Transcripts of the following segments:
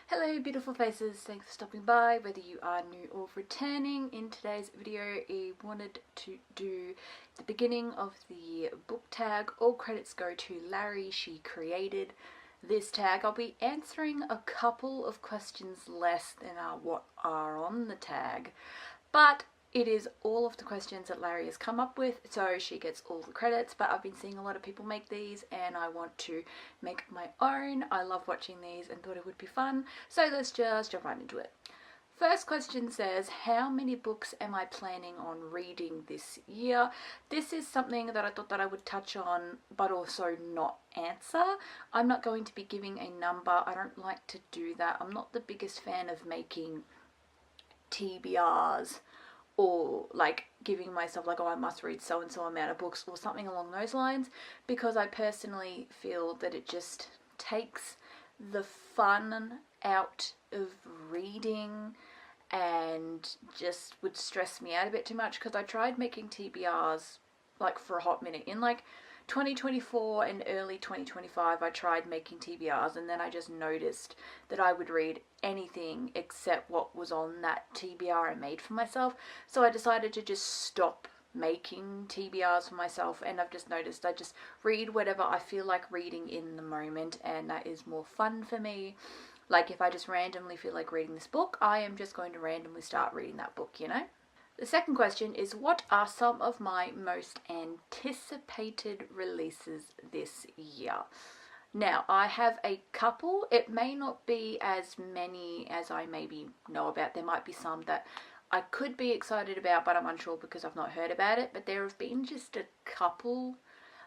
Hello beautiful faces, thanks for stopping by, whether you are new or returning. In today's video I wanted to do the beginning of the book tag. All credits go to Larry, she created this tag. I'll be answering a couple of questions less than what are on the tag, but it is all of the questions that Larry has come up with, so she gets all the credits. But I've been seeing a lot of people make these and I want to make my own. I love watching these and thought it would be fun, so let's just jump right into it. First question says, how many books am I planning on reading this year? This is something that I thought that I would touch on but also not answer. I'm not going to be giving a number. I don't like to do that. I'm not the biggest fan of making TBRs or like giving myself like, oh, I must read so and so amount of books or something along those lines, because I personally feel that it just takes the fun out of reading and just would stress me out a bit too much. Because I tried making TBRs like for a hot minute in like 2024 and early 2025. I tried making TBRs and then I just noticed that I would read anything except what was on that TBR I made for myself. So I decided to just stop making TBRs for myself, and I've just noticed I just read whatever I feel like reading in the moment, and that is more fun for me. Like if I just randomly feel like reading this book, I am just going to randomly start reading that book, you know? The second question is, what are some of my most anticipated releases this year? Now, I have a couple. It may not be as many as I maybe know about. There might be some that I could be excited about, but I'm unsure because I've not heard about it. But there have been just a couple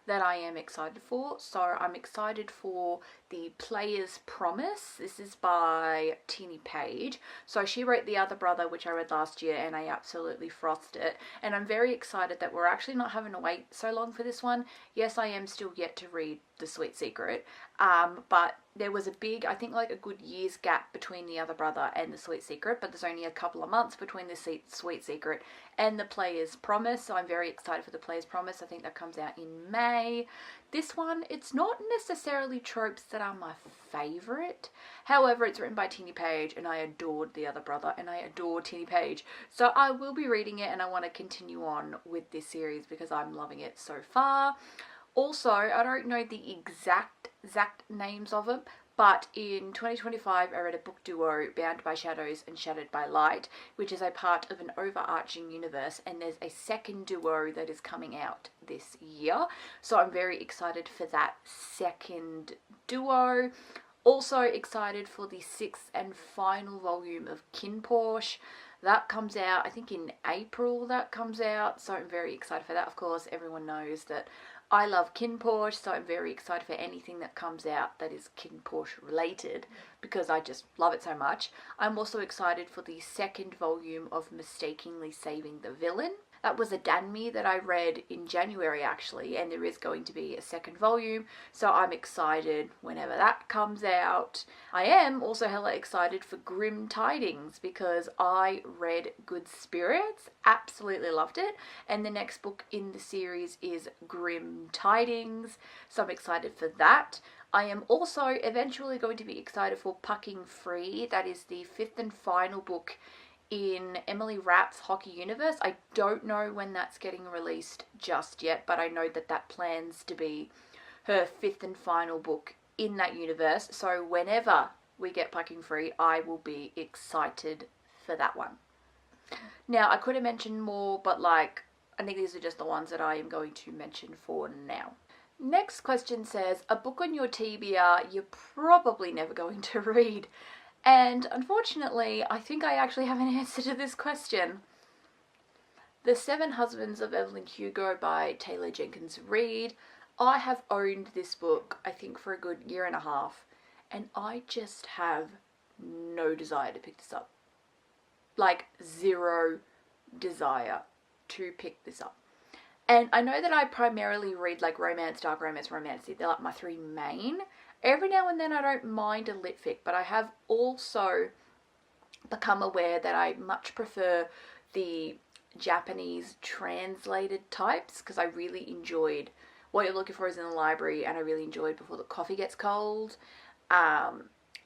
that I am excited for. So I'm excited for The Player's Promise. This is by Teeny Page. So she wrote The Other Brother, which I read last year, and I absolutely frothed it. And I'm very excited that we're actually not having to wait so long for this one. Yes, I am still yet to read The Sweet Secret, but there was a big, I think like a good year's gap between The Other Brother and The Sweet Secret, but there's only a couple of months between The Sweet Secret and The Player's Promise, so I'm very excited for The Player's Promise. I think that comes out in May. This one, it's not necessarily tropes that are my favourite. However, it's written by Teeny Page, and I adored The Other Brother, and I adore Teeny Page. So I will be reading it, and I want to continue on with this series because I'm loving it so far. Also, I don't know the exact names of them, but in 2025 I read a book duo, Bound by Shadows and Shattered by Light, which is a part of an overarching universe, and there's a second duo that is coming out this year. So I'm very excited for that second duo. Also excited for the 6th and final volume of Kin Porsche. That comes out, I think in April that comes out, so I'm very excited for that. Of course, everyone knows that I love Kin Porsche, so I'm very excited for anything that comes out that is Kin Porsche related, because I just love it so much. I'm also excited for the second volume of Mistakenly Saving the Villain. That was a Danmi that I read in January actually, and there is going to be a second volume, so I'm excited whenever that comes out. I am also hella excited for Grim Tidings because I read Good Spirits, absolutely loved it, and the next book in the series is Grim Tidings, so I'm excited for that. I am also eventually going to be excited for Pucking Free. That is the 5th and final book in Emily Rapp's Hockey universe. I don't know when that's getting released just yet, but I know that that plans to be her 5th and final book in that universe. So whenever we get Pucking Free, I will be excited for that one. Now, I could have mentioned more, but like, I think these are just the ones that I am going to mention for now. Next question says, a book on your TBR you're probably never going to read. And unfortunately, I think I actually have an answer to this question. The Seven Husbands of Evelyn Hugo by Taylor Jenkins Reid. I have owned this book, I think, for a good year and a half, and I just have no desire to pick this up. Like, zero desire to pick this up. And I know that I primarily read like romance, dark romance, romantic. They're like my three main. Every now and then I don't mind a lit fic, but I have also become aware that I much prefer the Japanese translated types, because I really enjoyed What You're Looking For Is in the Library, and I really enjoyed Before the Coffee Gets Cold.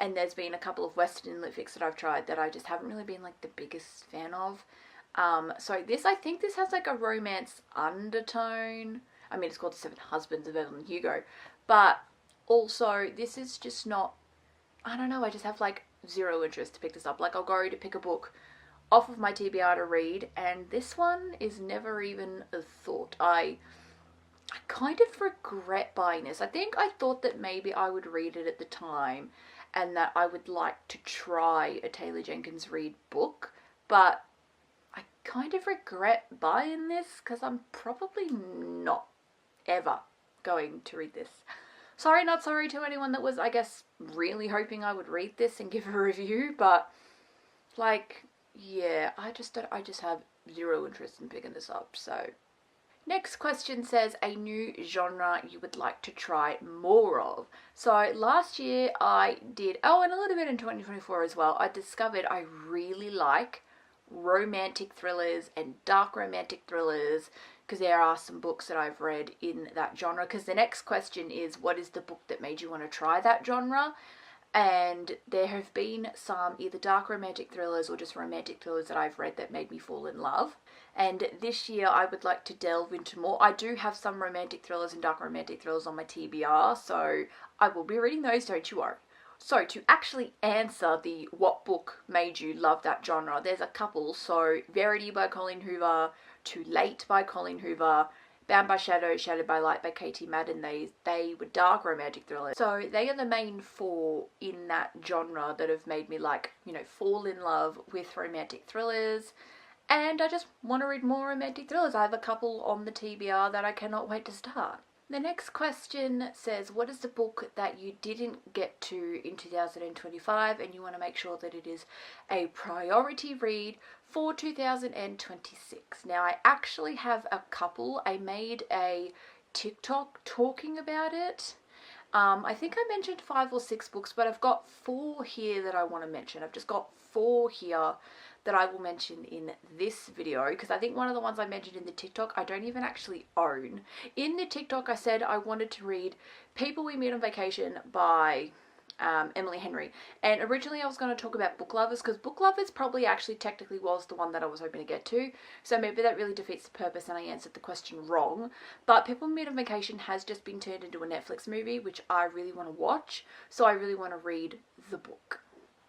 and there's been a couple of Western lit fics that I've tried that I just haven't really been like the biggest fan of. So this, I think this has like a romance undertone. I mean, it's called The Seven Husbands of Evelyn Hugo, but also this is just not, I don't know, I just have like zero interest to pick this up. Like, I'll go to pick a book off of my TBR to read, and this one is never even a thought. I kind of regret buying this. I think I thought that maybe I would read it at the time and that I would like to try a Taylor Jenkins Reid book, but I kind of regret buying this because I'm probably not ever going to read this. Sorry, not sorry to anyone that was, I guess, really hoping I would read this and give a review, but like, yeah, I just have zero interest in picking this up. So next question says, a new genre you would like to try more of. So last year I did, and a little bit in 2024 as well, I discovered I really like romantic thrillers and dark romantic thrillers, because there are some books that I've read in that genre. Because the next question is, what is the book that made you want to try that genre? And there have been some either dark romantic thrillers or just romantic thrillers that I've read that made me fall in love. And this year I would like to delve into more. I do have some romantic thrillers and dark romantic thrillers on my TBR, so I will be reading those, don't you worry. So to actually answer the what book made you love that genre, there's a couple. So Verity by Colleen Hoover, Too Late by Colleen Hoover, Bound by Shadow, Shadowed by Light by Katie Madden. They were dark romantic thrillers. So they are the main four in that genre that have made me like, fall in love with romantic thrillers. And I just want to read more romantic thrillers. I have a couple on the TBR that I cannot wait to start. The next question says, what is the book that you didn't get to in 2025 and you want to make sure that it is a priority read for 2026? Now, I actually have a couple. I made a TikTok talking about it. I think I mentioned 5 or 6 books, but I've got 4 here that I want to mention. I've just got 4 here that I will mention in this video, because I think one of the ones I mentioned in the TikTok I don't even actually own. In the TikTok I said I wanted to read People We Meet on Vacation by Emily Henry, and originally I was going to talk about Book Lovers, because Book Lovers probably actually technically was the one that I was hoping to get to, so maybe that really defeats the purpose and I answered the question wrong. But People We Meet on Vacation has just been turned into a Netflix movie, which I really want to watch, so I really want to read the book.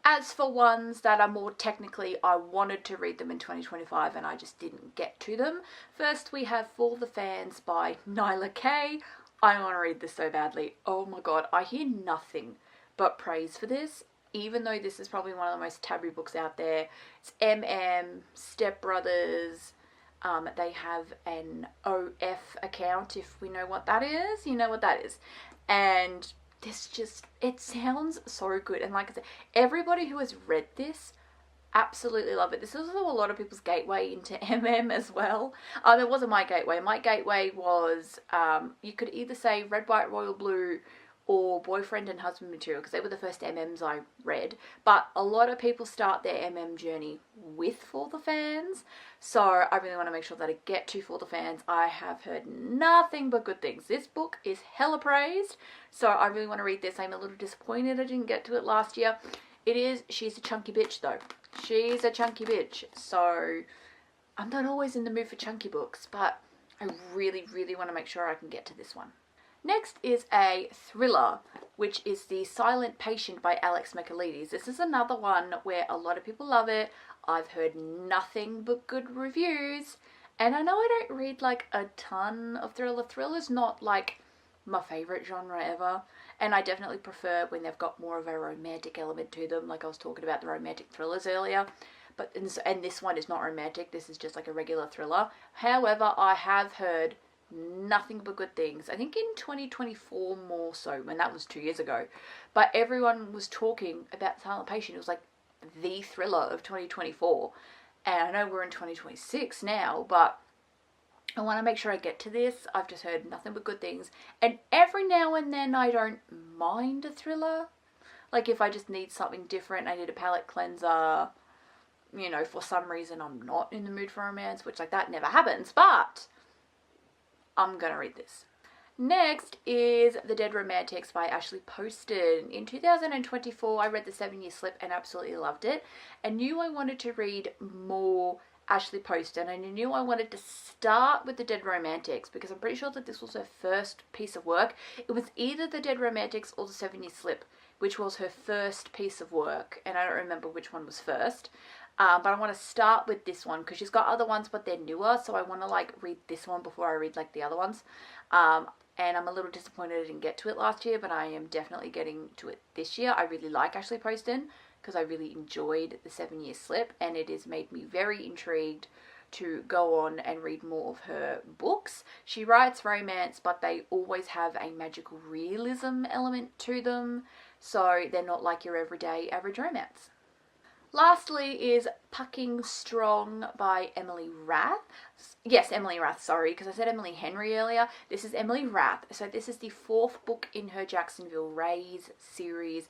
As for ones that are more technically, I wanted to read them in 2025 and I just didn't get to them. First we have For the Fans by Nyla Kay. I want to read this so badly. Oh my god, I hear nothing but praise for this, even though this is probably one of the most taboo books out there. It's MM, Step Brothers, they have an OF account, if we know what that is. You know what that is. And this just, it sounds so good. And like I said, everybody who has read this absolutely love it. This is also a lot of people's gateway into MM as well. It wasn't my gateway. My gateway was, you could either say Red, White, Royal Blue or Boyfriend and Husband material, because they were the first MMs I read. But a lot of people start their MM journey with For the Fans, so I really want to make sure that I get to For the Fans. I have heard nothing but good things. This book is hella praised, so I really want to read this. I'm a little disappointed I didn't get to it last year. She's a chunky bitch though. She's a chunky bitch, so I'm not always in the mood for chunky books, but I really, really want to make sure I can get to this one. Next is a thriller, which is The Silent Patient by Alex Michaelides. This is another one where a lot of people love it. I've heard nothing but good reviews. And I know I don't read like a ton of thriller. Thriller's not like my favourite genre ever. And I definitely prefer when they've got more of a romantic element to them. Like I was talking about the romantic thrillers earlier. And this one is not romantic. This is just like a regular thriller. However, I have heard nothing but good things. I think in 2024 more so, when that was 2 years ago. But everyone was talking about Silent Patient. It was like the thriller of 2024. And I know we're in 2026 now, but I want to make sure I get to this. I've just heard nothing but good things. And every now and then I don't mind a thriller. Like if I just need something different, I need a palate cleanser, for some reason I'm not in the mood for romance, which like that never happens, but I'm gonna read this. Next is The Dead Romantics by Ashley Poston. In 2024, I read The 7 Year Slip and absolutely loved it, and knew I wanted to read more Ashley Poston, and I knew I wanted to start with The Dead Romantics because I'm pretty sure that this was her first piece of work. It was either The Dead Romantics or The 7 Year Slip, which was her first piece of work, and I don't remember which one was first. But I want to start with this one because she's got other ones, but they're newer, so I want to like read this one before I read like the other ones. And I'm a little disappointed I didn't get to it last year, but I am definitely getting to it this year. I really like Ashley Poston because I really enjoyed The 7 Year Slip, and it has made me very intrigued to go on and read more of her books. She writes romance, but they always have a magical realism element to them, so they're not like your everyday average romance. Lastly is Pucking Strong by Emily Rath. Yes, Emily Rath, sorry, because I said Emily Henry earlier. This is Emily Rath. So this is the fourth book in her Jacksonville Rays series.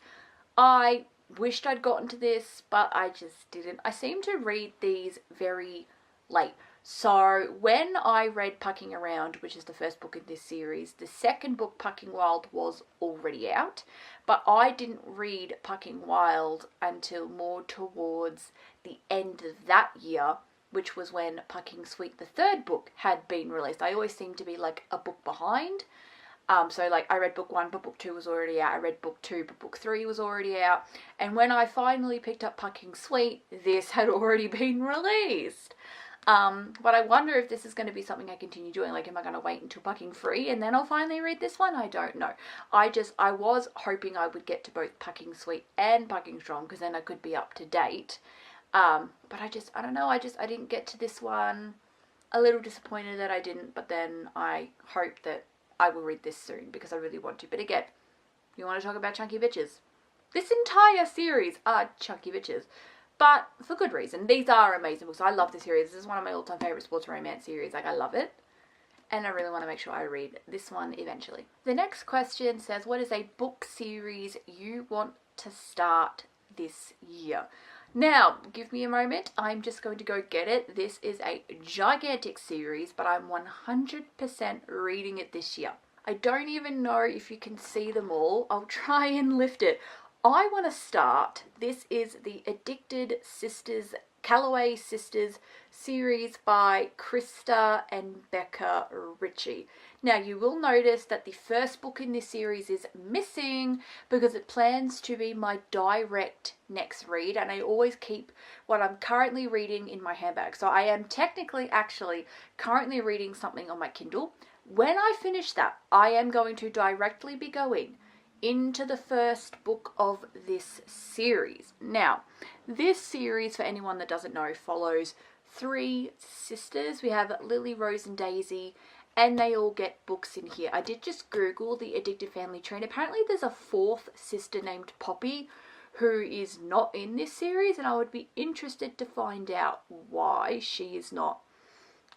I wished I'd gotten to this, but I just didn't. I seem to read these very late. So when I read Pucking Around, which is the first book in this series, the second book, Pucking Wild, was already out. But I didn't read Pucking Wild until more towards the end of that year, which was when Pucking Sweet, the third book, had been released. I always seem to be like a book behind. So like I read book 1, but book 2 was already out. I read book 2, but book 3 was already out. And when I finally picked up Pucking Sweet, this had already been released. But I wonder if this is going to be something I continue doing. Like, am I going to wait until Pucking Free and then I'll finally read this one? I don't know. I was hoping I would get to both Pucking Sweet and Pucking Strong because then I could be up to date. But I don't know. I didn't get to this one. A little disappointed that I didn't, but then I hope that I will read this soon because I really want to. But again, you want to talk about chunky bitches? This entire series are chunky bitches. But for good reason. These are amazing books. I love this series. This is one of my all-time favourite sports romance series. Like, I love it. And I really want to make sure I read this one eventually. The next question says, what is a book series you want to start this year? Now, give me a moment. I'm just going to go get it. This is a gigantic series, but I'm 100% reading it this year. I don't even know if you can see them all. I'll try and lift it. I want to start, this is the Addicted Sisters, Calloway Sisters series by Krista and Becca Ritchie. Now you will notice that the first book in this series is missing because it plans to be my direct next read, and I always keep what I'm currently reading in my handbag. So I am technically actually currently reading something on my Kindle. When I finish that, I am going to directly be going into the first book of this series. Now, this series, for anyone that doesn't know, follows 3 sisters. We have Lily, Rose, and Daisy, and they all get books in here. I did just Google the Addicted Family Tree, and apparently there's a 4th sister named Poppy who is not in this series, and I would be interested to find out why she is not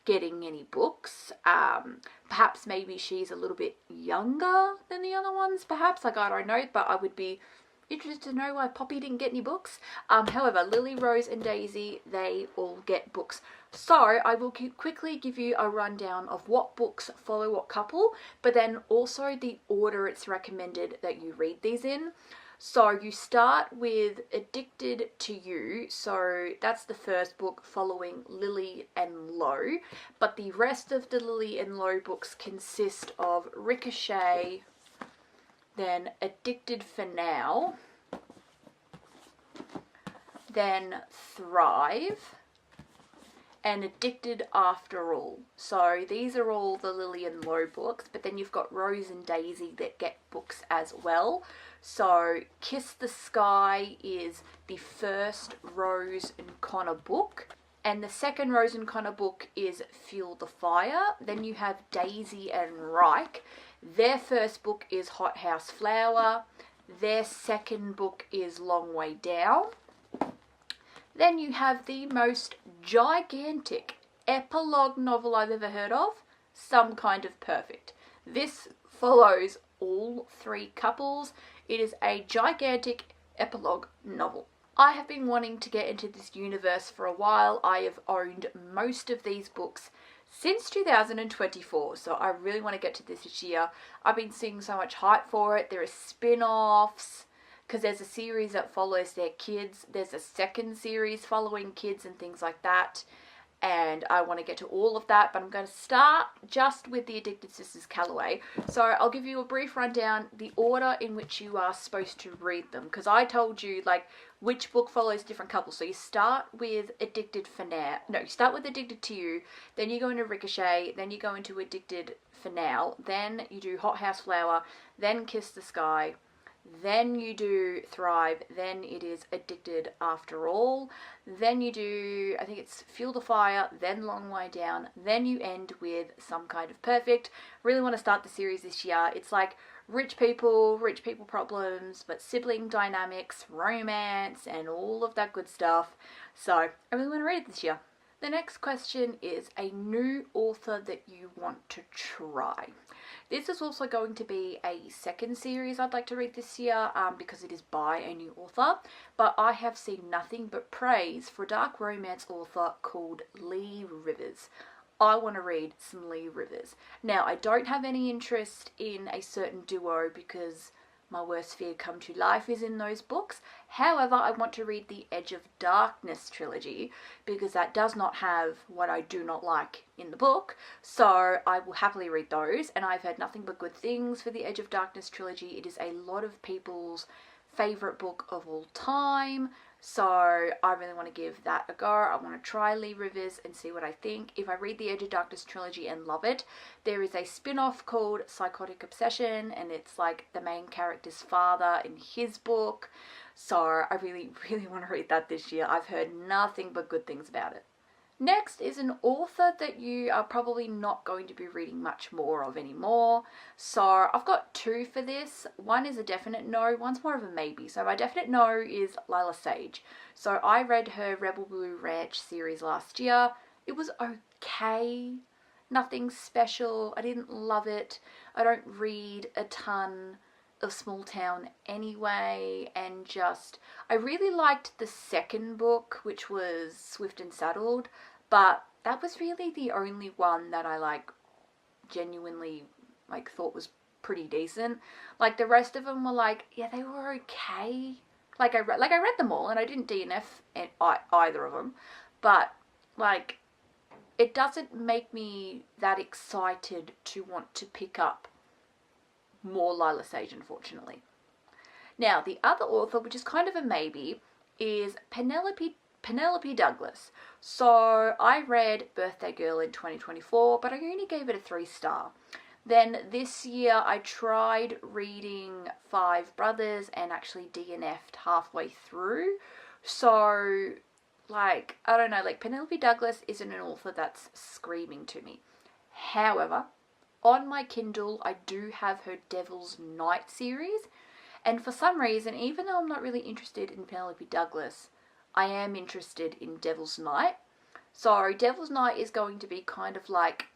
getting any books. Perhaps maybe she's a little bit younger than the other ones, perhaps. Like, I don't know, but I would be interested to know why Poppy didn't get any books. However, Lily, Rose, and Daisy, they all get books. So I will quickly give you a rundown of what books follow what couple, but then also the order it's recommended that you read these in. So you start with Addicted to You, so that's the first book following Lily and Lo, but the rest of the Lily and Lo books consist of Ricochet, then Addicted for Now, then Thrive, and Addicted After All. So these are all the Lily and Lo books, but then you've got Rose and Daisy that get books as well. So Kiss the Sky is the first Rose and Connor book, and the second Rose and Connor book is Fuel the Fire. Then you have Daisy and Reich. Their first book is Hot House Flower. Their second book is Long Way Down. Then you have the most gigantic epilogue novel I've ever heard of, Some Kind of Perfect. This follows all 3 couples. It is a gigantic epilogue novel. I have been wanting to get into this universe for a while. I have owned most of these books since 2024, so I really want to get to this year. I've been seeing so much hype for it. There are spin-offs, because there's a series that follows their kids. There's a second series following kids and things like that. And I want to get to all of that, but I'm going to start just with the Addicted Sisters Calloway. So I'll give you a brief rundown, the order in which you are supposed to read them, because I told you like which book follows different couples. So you start with Addicted for Now. No, you start with Addicted to You, then you go into Ricochet, then you go into Addicted for Now, then you do Hot House Flower, then Kiss the Sky, then you do Thrive, then it is Addicted After All, then you do, I think it's Fuel the Fire, then Long Way Down, then you end with Some Kind of Perfect. Really want to start the series this year. It's like rich people problems, but sibling dynamics, romance, and all of that good stuff. So I really want to read it this year. The next question is a new author that you want to try. This is also going to be a second series I'd like to read this year because it is by a new author. But I have seen nothing but praise for a dark romance author called Lee Rivers. I want to read some Lee Rivers. Now, I don't have any interest in a certain duo because my worst fear come to life is in those books. However, I want to read the Edge of Darkness trilogy because that does not have what I do not like in the book. So I will happily read those, and I've heard nothing but good things for the Edge of Darkness trilogy. It is a lot of people's favourite book of all time. So I really want to give that a go. I want to try Lee Rivers and see what I think. If I read the Edge of Darkness trilogy and love it, there is a spin-off called Psychotic Obsession, and it's like the main character's father in his book. So I really, really want to read that this year. I've heard nothing but good things about it. Next is an author that you are probably not going to be reading much more of anymore. So I've got two for this. One is a definite no, one's more of a maybe. So my definite no is Lila Sage. So I read her Rebel Blue Ranch series last year. It was okay. Nothing special. I didn't love it. I don't read a ton of small town anyway, and just I really liked the second book, which was Swift and Saddled, but that was really the only one that I like genuinely like thought was pretty decent. Like the rest of them were like, yeah, they were okay. Like I read them all, and I didn't DNF either of them, but like it doesn't make me that excited to want to pick up more Lila Sage, unfortunately. Now, the other author, which is kind of a maybe, is Penelope Douglas. So I read Birthday Girl in 2024, but I only gave it a 3-star. Then this year I tried reading Five Brothers and actually DNF'd halfway through. So, like, I don't know, like Penelope Douglas isn't an author that's screaming to me. However, on my Kindle, I do have her Devil's Night series. And for some reason, even though I'm not really interested in Penelope Douglas, I am interested in Devil's Night. So Devil's Night is going to be kind of like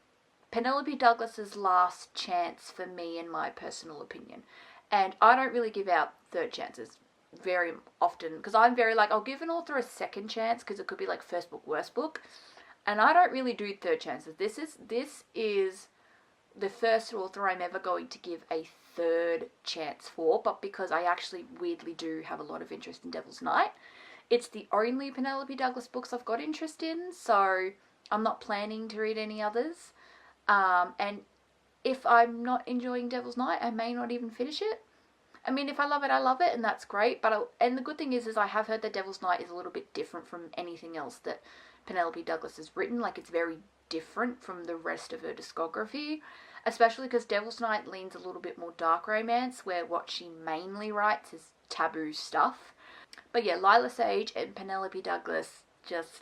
Penelope Douglas's last chance for me, in my personal opinion. And I don't really give out third chances very often because I'm very like, I'll give an author a second chance because it could be like first book, worst book. And I don't really do third chances. This is the first author I'm ever going to give a third chance for, but because I actually weirdly do have a lot of interest in Devil's Night. It's the only Penelope Douglas books I've got interest in, so I'm not planning to read any others. And if I'm not enjoying Devil's Night, I may not even finish it. I mean, if I love it, and that's great. And the good thing is I have heard that Devil's Night is a little bit different from anything else that Penelope Douglas has written. Like, it's very different from the rest of her discography, especially because Devil's Night leans a little bit more dark romance, where what she mainly writes is taboo stuff. But yeah, Lila Sage and Penelope Douglas just,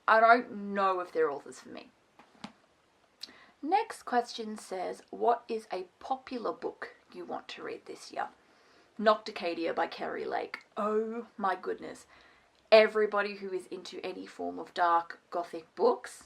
I don't know if they're authors for me. Next question says, what is a popular book you want to read this year? Nocticadia by Kerry Lake. Oh my goodness. Everybody who is into any form of dark gothic books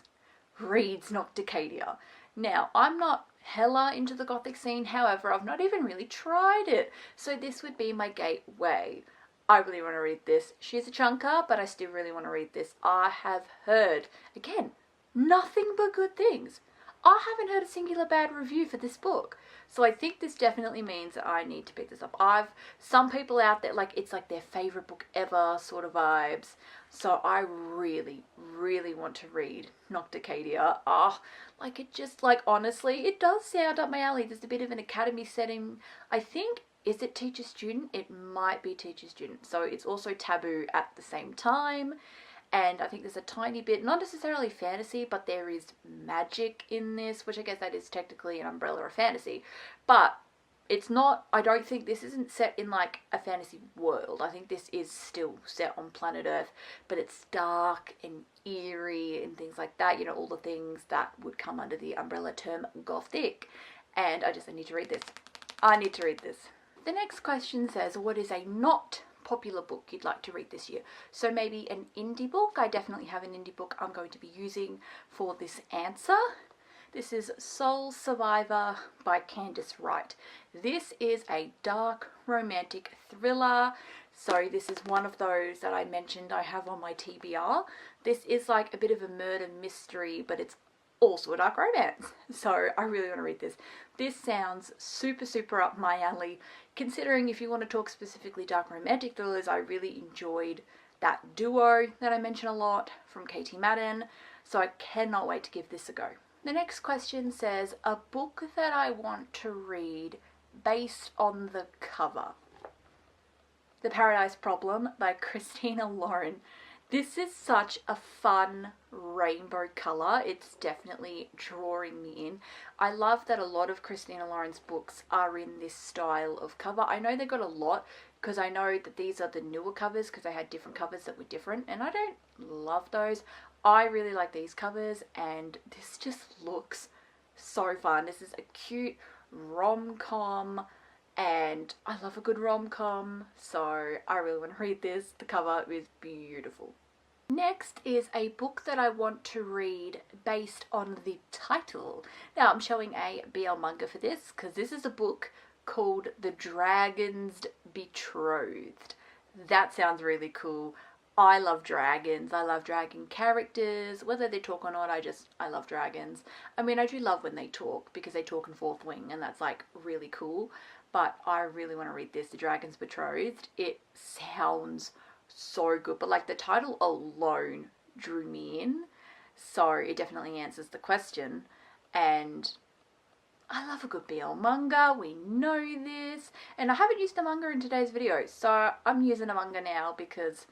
reads Nocticadia. Now, I'm not hella into the gothic scene, however, I've not even really tried it. So this would be my gateway. I really want to read this. She's a chunker, but I still really want to read this. I have heard, again, Nothing but good things. I haven't heard a singular bad review for this book. So I think this definitely means that I need to pick this up. Some people out there, like, it's like their favorite book ever sort of vibes. So I really, really want to read Nocticadia. Like, it just, like, honestly, it does sound up my alley. There's a bit of an academy setting. I think, is it teacher student? It might be teacher student. So it's also taboo at the same time. And I think there's a tiny bit, not necessarily fantasy, but there is magic in this, which I guess that is technically an umbrella of fantasy. But it's not, I don't think this isn't set in like a fantasy world. I think this is still set on planet Earth, but it's dark and eerie and things like that. You know, all the things that would come under the umbrella term gothic. And I need to read this. I need to read this. The next question says, what is a not popular book you'd like to read this year? So maybe an indie book. I definitely have an indie book I'm going to be using for this answer. This is Soul Survivor by Candace Wright. This is a dark romantic thriller. So this is one of those that I mentioned I have on my TBR. This is like a bit of a murder mystery, but it's also a dark romance. So I really want to read this. This sounds super, super up my alley. Considering if you want to talk specifically dark romantic thrillers, I really enjoyed that duo that I mention a lot from Katie Madden. So I cannot wait to give this a go. The next question says, a book that I want to read based on the cover. The Paradise Problem by Christina Lauren. This is such a fun rainbow colour. It's definitely drawing me in. I love that a lot of Christina Lauren's books are in this style of cover. I know they got a lot because I know that these are the newer covers because they had different covers that were different, and I don't love those. I really like these covers, and this just looks so fun. This is a cute rom-com, and I love a good rom-com, so I really want to read this. The cover is beautiful. Next is a book that I want to read based on the title. Now I'm showing a BL manga for this because this is a book called The Dragon's Betrothed. That sounds really cool. I love dragons. I love dragon characters. Whether they talk or not, I love dragons. I mean, I do love when they talk because they talk in fourth wing and that's like really cool. But I really want to read this, The Dragon's Betrothed. It sounds so good, but like the title alone drew me in, so it definitely answers the question. And I love a good BL manga, we know this, and I haven't used a manga in today's video, so I'm using a manga now because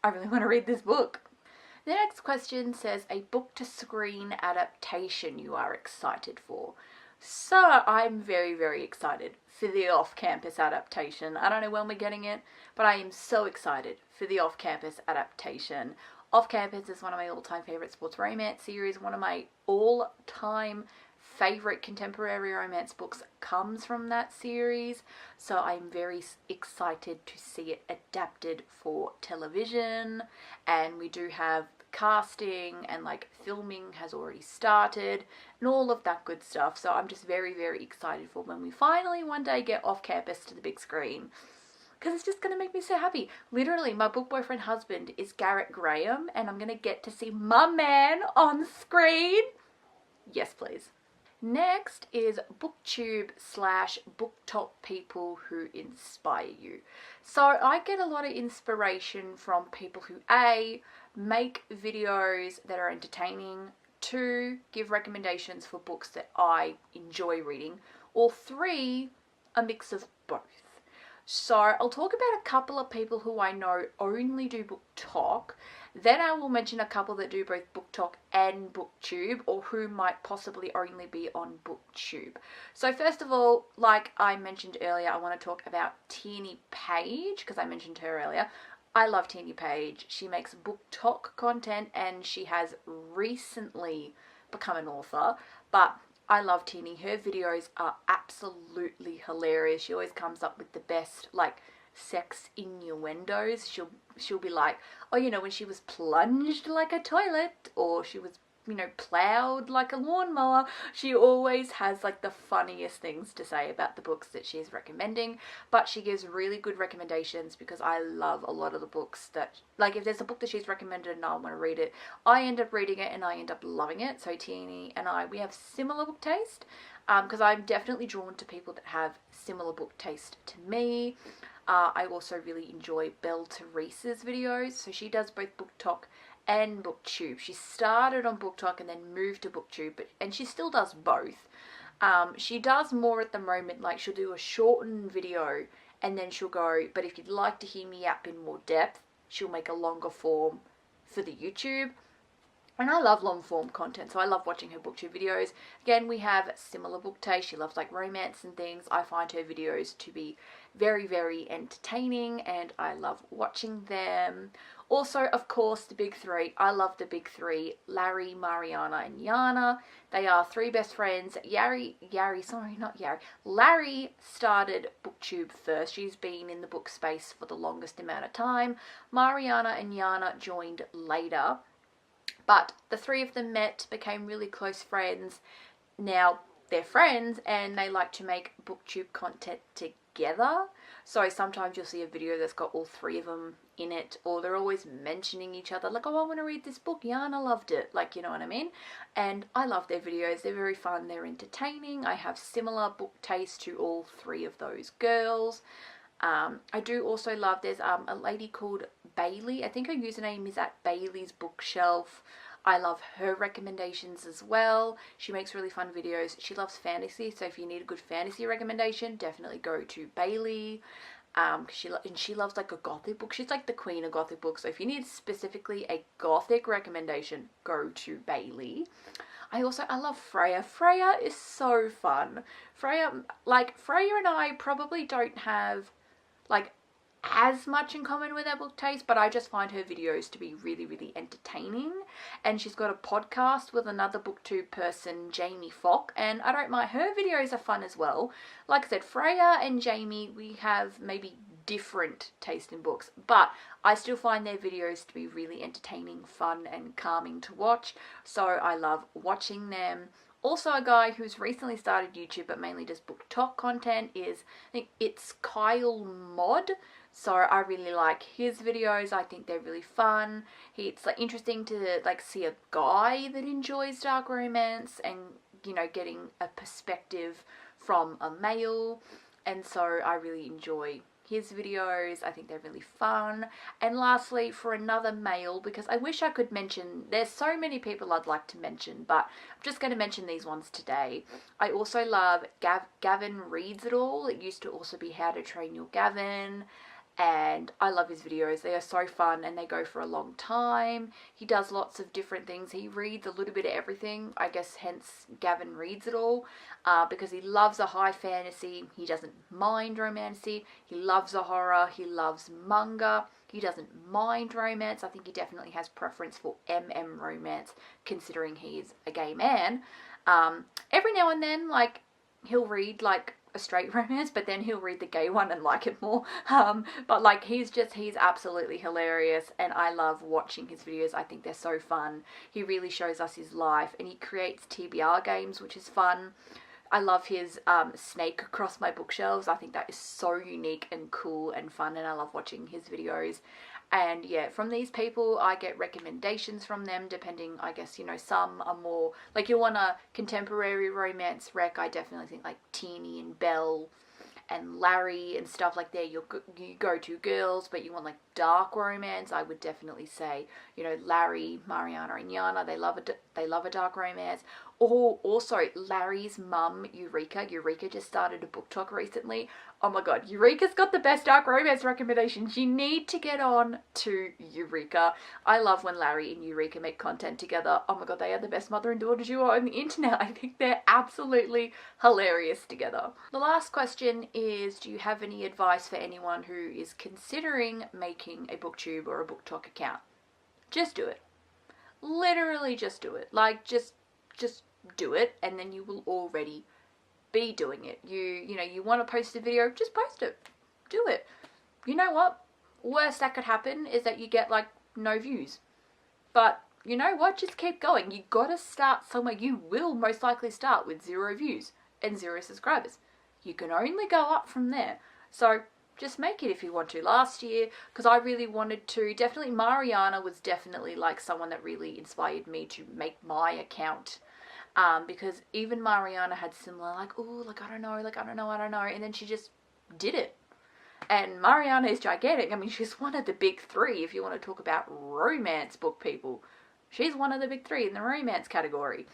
I really want to read this book. The next question says, a book to screen adaptation you are excited for. So I'm very, very excited for the off-campus adaptation. I don't know when we're getting it, but I am so excited for the off-campus adaptation. Off-campus is one of my all-time favorite sports romance series. One of my all-time favorite contemporary romance books comes from that series. So I'm very excited to see it adapted for television. And we do have casting and like filming has already started and all of that good stuff. So I'm just very, very excited for when we finally one day get off campus to the big screen, because it's just going to make me so happy. Literally, my book boyfriend husband is Garrett Graham and I'm going to get to see my man on screen. Yes, please. Next is booktube / booktalk people who inspire you. So I get a lot of inspiration from people who A, make videos that are entertaining, 2, give recommendations for books that I enjoy reading, or 3, a mix of both. So I'll talk about a couple of people who I know only do book talk. Then I will mention a couple that do both book talk and booktube, or who might possibly only be on booktube. So first of all, like I mentioned earlier, I want to talk about Tierney Page, because I mentioned her earlier. I love Tierney Page. She makes book talk content and she has recently become an author, but I love Tierney. Her videos are absolutely hilarious. She always comes up with the best, like, sex innuendos. She'll be like, oh, you know, when she was plunged like a toilet, or she was you know, plowed like a lawnmower. She always has like the funniest things to say about the books that she's recommending, but she gives really good recommendations because I love a lot of the books that, like, if there's a book that she's recommended and I want to read it, I end up reading it and I end up loving it. So Tierney and I, we have similar book taste, because I'm definitely drawn to people that have similar book taste to me. I also really enjoy Belle Teresa's videos. So she does both Book Talk and BookTube. She started on BookTok and then moved to BookTube, and she still does both. She does more at the moment, like she'll do a shortened video and then she'll go, but if you'd like to hear me up in more depth, she'll make a longer form for the YouTube. And I love long form content, so I love watching her BookTube videos. Again, we have similar book taste. She loves like romance and things. I find her videos to be very, very entertaining and I love watching them. Also, of course, the big three. I love the big three: Larry, Mariana, and Yana. They are three best friends. Larry started BookTube first. She's been in the book space for the longest amount of time. Mariana and Yana joined later. But the three of them met, became really close friends. Now they're friends and they like to make BookTube content together. So sometimes you'll see a video that's got all three of them in it, or they're always mentioning each other, like, oh, I want to read this book, Yana loved it, like, you know what I mean? And I love their videos. They're very fun, they're entertaining. I have similar book taste to all three of those girls. I do also love, there's a lady called Bailey. I think her username is at Bailey's Bookshelf. I love her recommendations as well. She makes really fun videos. She loves fantasy, so if you need a good fantasy recommendation, definitely go to Bailey. She loves like a gothic book. She's like the queen of gothic books. So if you need specifically a gothic recommendation, go to Bailey. I love Freya. Freya is so fun. Freya and I probably don't have like as much in common with our book taste, but I just find her videos to be really, really entertaining. And she's got a podcast with another booktube person, Jamie Fock, and I don't mind, her videos are fun as well. Like I said, Freya and Jamie, we have maybe different taste in books, but I still find their videos to be really entertaining, fun, and calming to watch, so I love watching them. Also, a guy who's recently started YouTube but mainly does book talk content is, I think it's Kyle Mod. So I really like his videos. I think they're really fun. It's like interesting to like see a guy that enjoys dark romance and, you know, getting a perspective from a male. And so I really enjoy his videos. I think they're really fun. And lastly, for another male, because I wish I could mention, there's so many people I'd like to mention, but I'm just going to mention these ones today. I also love Gavin Reads It All. It used to also be How to Train Your Gavin. And I love his videos. They are so fun and they go for a long time. He does lots of different things. He reads a little bit of everything. I guess hence Gavin Reads It All, because he loves a high fantasy. He doesn't mind romancy. He loves a horror. He loves manga. He doesn't mind romance. I think he definitely has preference for romance, considering he's a gay man. Every now and then, like, he'll read like a straight romance, but then he'll read the gay one and like it more. But like he's absolutely hilarious and I love watching his videos. I think they're so fun. He really shows us his life and he creates TBR games, which is fun. I love his snake across my bookshelves. I think that is so unique and cool and fun, and I love watching his videos. And yeah, from these people, I get recommendations from them depending, I guess, you know, some are more, like you want a contemporary romance rec, I definitely think like Tierney and Belle and Larry and stuff like that, you go-to girls, but you want like dark romance, I would definitely say, you know, Larry, Mariana and Yana, they love a dark romance. Or also Larry's mum, Eureka just started a book talk recently. Oh my god, Eureka's got the best dark romance recommendations. You need to get on to Eureka. I love when Larry and Eureka make content together. Oh my god, they are the best mother and daughter duo on the internet. I think they're absolutely hilarious together. The last question is, do you have any advice for anyone who is considering making a booktube or a book talk account? Just do it. Literally just do it. Like, just do it, and then you will already be doing it. You know, you want to post a video, just post it. Do it. You know what? Worst that could happen is that you get like no views. But you know what, just keep going. You gotta start somewhere. You will most likely start with 0 views and 0 subscribers. You can only go up from there. So just make it if you want to. Last year, because I really wanted to, definitely Mariana was definitely like someone that really inspired me to make my account. Because even Mariana had similar, like, oh, like, I don't know. And then she just did it. And Mariana is gigantic. I mean, she's one of the big 3 if you want to talk about romance book people. She's one of the big 3 in the romance category.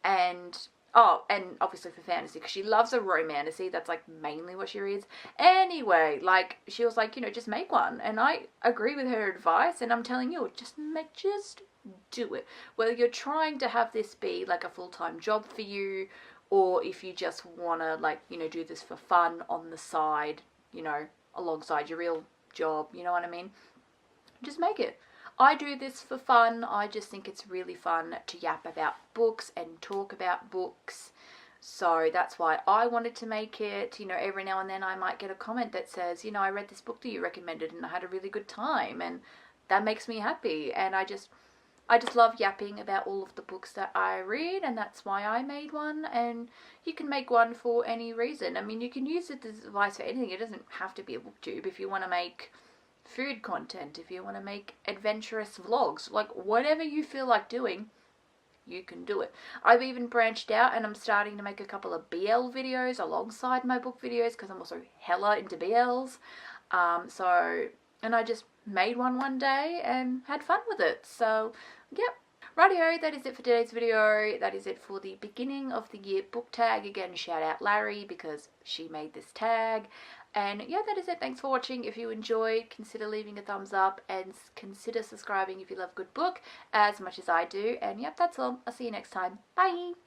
And, oh, and obviously for fantasy, because she loves a romantasy. That's, like, mainly what she reads. Anyway, like, she was like, you know, just make one. And I agree with her advice, and I'm telling you, just do it. Whether you're trying to have this be, like, a full-time job for you, or if you just want to, like, you know, do this for fun on the side, you know, alongside your real job, you know what I mean? Just make it. I do this for fun. I just think it's really fun to yap about books and talk about books. So that's why I wanted to make it. You know, every now and then I might get a comment that says, you know, I read this book that you recommended and I had a really good time, and that makes me happy. And I just love yapping about all of the books that I read, and that's why I made one. And you can make one for any reason. I mean, you can use it as advice for anything. It doesn't have to be a booktube. If you want to make food content, if you want to make adventurous vlogs, like whatever you feel like doing, you can do it. I've even branched out and I'm starting to make a couple of BL videos alongside my book videos, because I'm also hella into BLs. And I just made one day and had fun with it. So, yep. Rightio, that is it for today's video. That is it for the beginning of the year book tag. Again, shout out Larry because she made this tag. And yeah, that is it. Thanks for watching. If you enjoyed, consider leaving a thumbs up and consider subscribing if you love good book as much as I do. And yep, that's all. I'll see you next time. Bye!